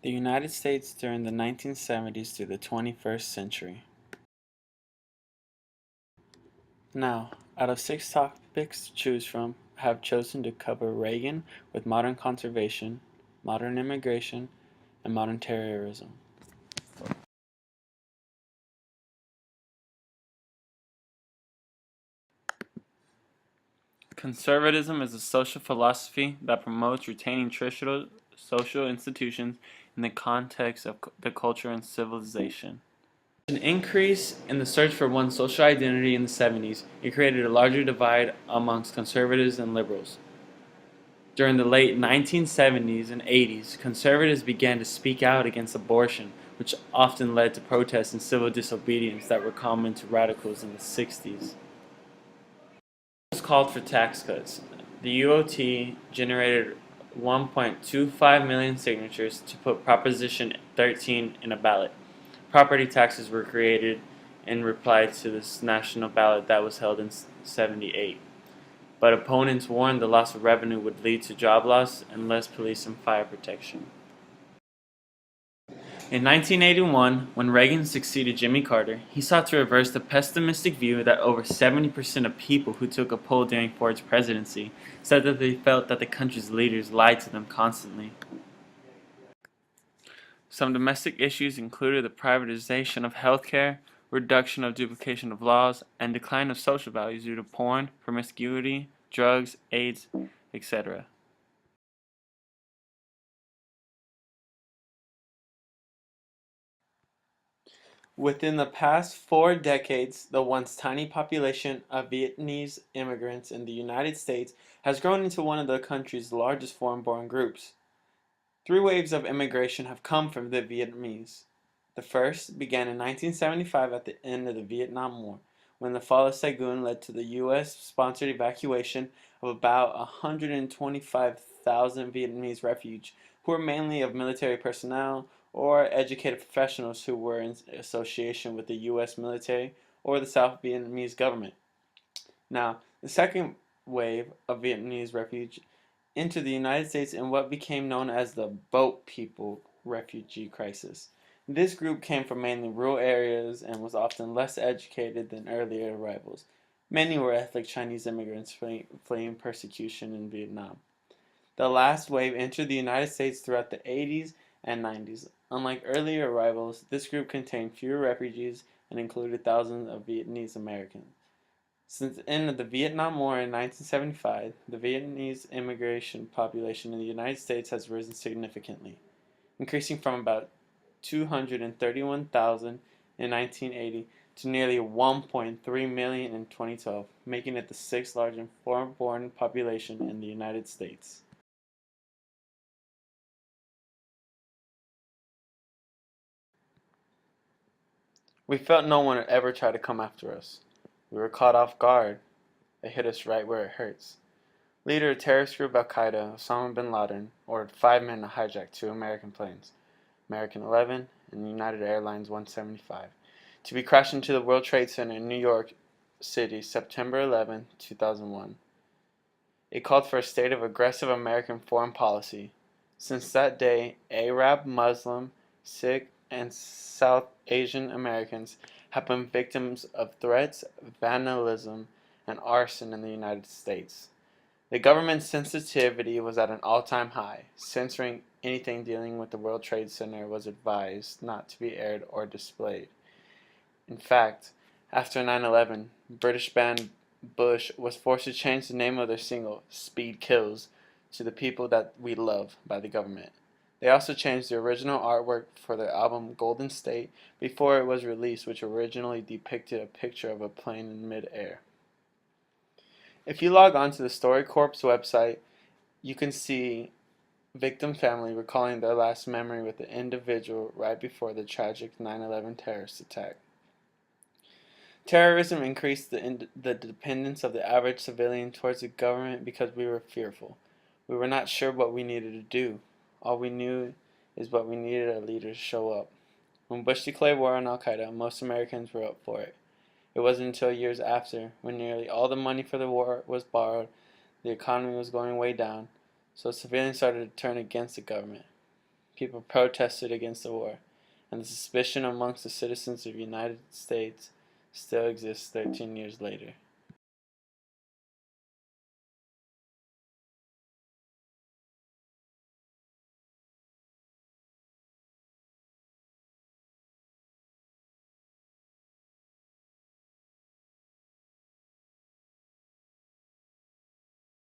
The United States during the 1970s through the 21st century. Now, out of 6 topics to choose from, I have chosen to cover Reagan with modern conservation, modern immigration, and modern terrorism. Conservatism is a social philosophy that promotes retaining traditional social institutions in the context of the culture and civilization. An increase in the search for one's social identity in the 70s, it created a larger divide amongst conservatives and liberals. During the late 1970s and 80s, conservatives began to speak out against abortion, which often led to protests and civil disobedience that were common to radicals in the 60s. Called for tax cuts. The UOT generated 1.25 million signatures to put Proposition 13 in a ballot. Property taxes were created in reply to this national ballot that was held in '78. But opponents warned the loss of revenue would lead to job loss and less police and fire protection. In 1981, when Reagan succeeded Jimmy Carter, he sought to reverse the pessimistic view that over 70% of people who took a poll during Ford's presidency said that they felt that the country's leaders lied to them constantly. Some domestic issues included the privatization of healthcare, reduction of duplication of laws, and decline of social values due to porn, promiscuity, drugs, AIDS, etc. Within the past 4 decades, the once tiny population of Vietnamese immigrants in the United States has grown into one of the country's largest foreign-born groups. 3 waves of immigration have come from the Vietnamese. The first began in 1975 at the end of the Vietnam War, when the fall of Saigon led to the U.S.-sponsored evacuation of about 125,000 Vietnamese refugees, who were mainly of military personnel or educated professionals who were in association with the U.S. military or the South Vietnamese government. Now, the second wave of Vietnamese refugees entered the United States in what became known as the Boat People refugee crisis. This group came from mainly rural areas and was often less educated than earlier arrivals. Many were ethnic Chinese immigrants fleeing persecution in Vietnam. The last wave entered the United States throughout the 80s and 90s. Unlike earlier arrivals, this group contained fewer refugees and included thousands of Vietnamese Americans. Since the end of the Vietnam War in 1975, the Vietnamese immigration population in the United States has risen significantly, increasing from about 231,000 in 1980 to nearly 1.3 million in 2012, making it the 6th largest foreign-born population in the United States. We felt no one would ever try to come after us. We were caught off guard. It hit us right where it hurts. Leader of terrorist group Al-Qaeda, Osama bin Laden, ordered 5 men to hijack 2 American planes, American 11 and United Airlines 175, to be crashed into the World Trade Center in New York City, September 11, 2001. It called for a state of aggressive American foreign policy. Since that day, Arab, Muslim, Sikh, and South Asian Americans have been victims of threats, vandalism, and arson in the United States. The government's sensitivity was at an all-time high. Censoring anything dealing with the World Trade Center was advised not to be aired or displayed. In fact, after 9/11, British band Bush was forced to change the name of their single, Speed Kills, to The People That We Love by the government. They also changed the original artwork for their album Golden State before it was released, which originally depicted a picture of a plane in mid-air. If you log on to the StoryCorps website, you can see victim family recalling their last memory with the individual right before the tragic 9/11 terrorist attack. Terrorism increased the dependence of the average civilian towards the government because we were fearful. We were not sure what we needed to do. All we knew is what we needed a leader to show up. When Bush declared war on Al-Qaeda, most Americans were up for it. It wasn't until years after, when nearly all the money for the war was borrowed, the economy was going way down, so civilians started to turn against the government. People protested against the war, and the suspicion amongst the citizens of the United States still exists 13 years later.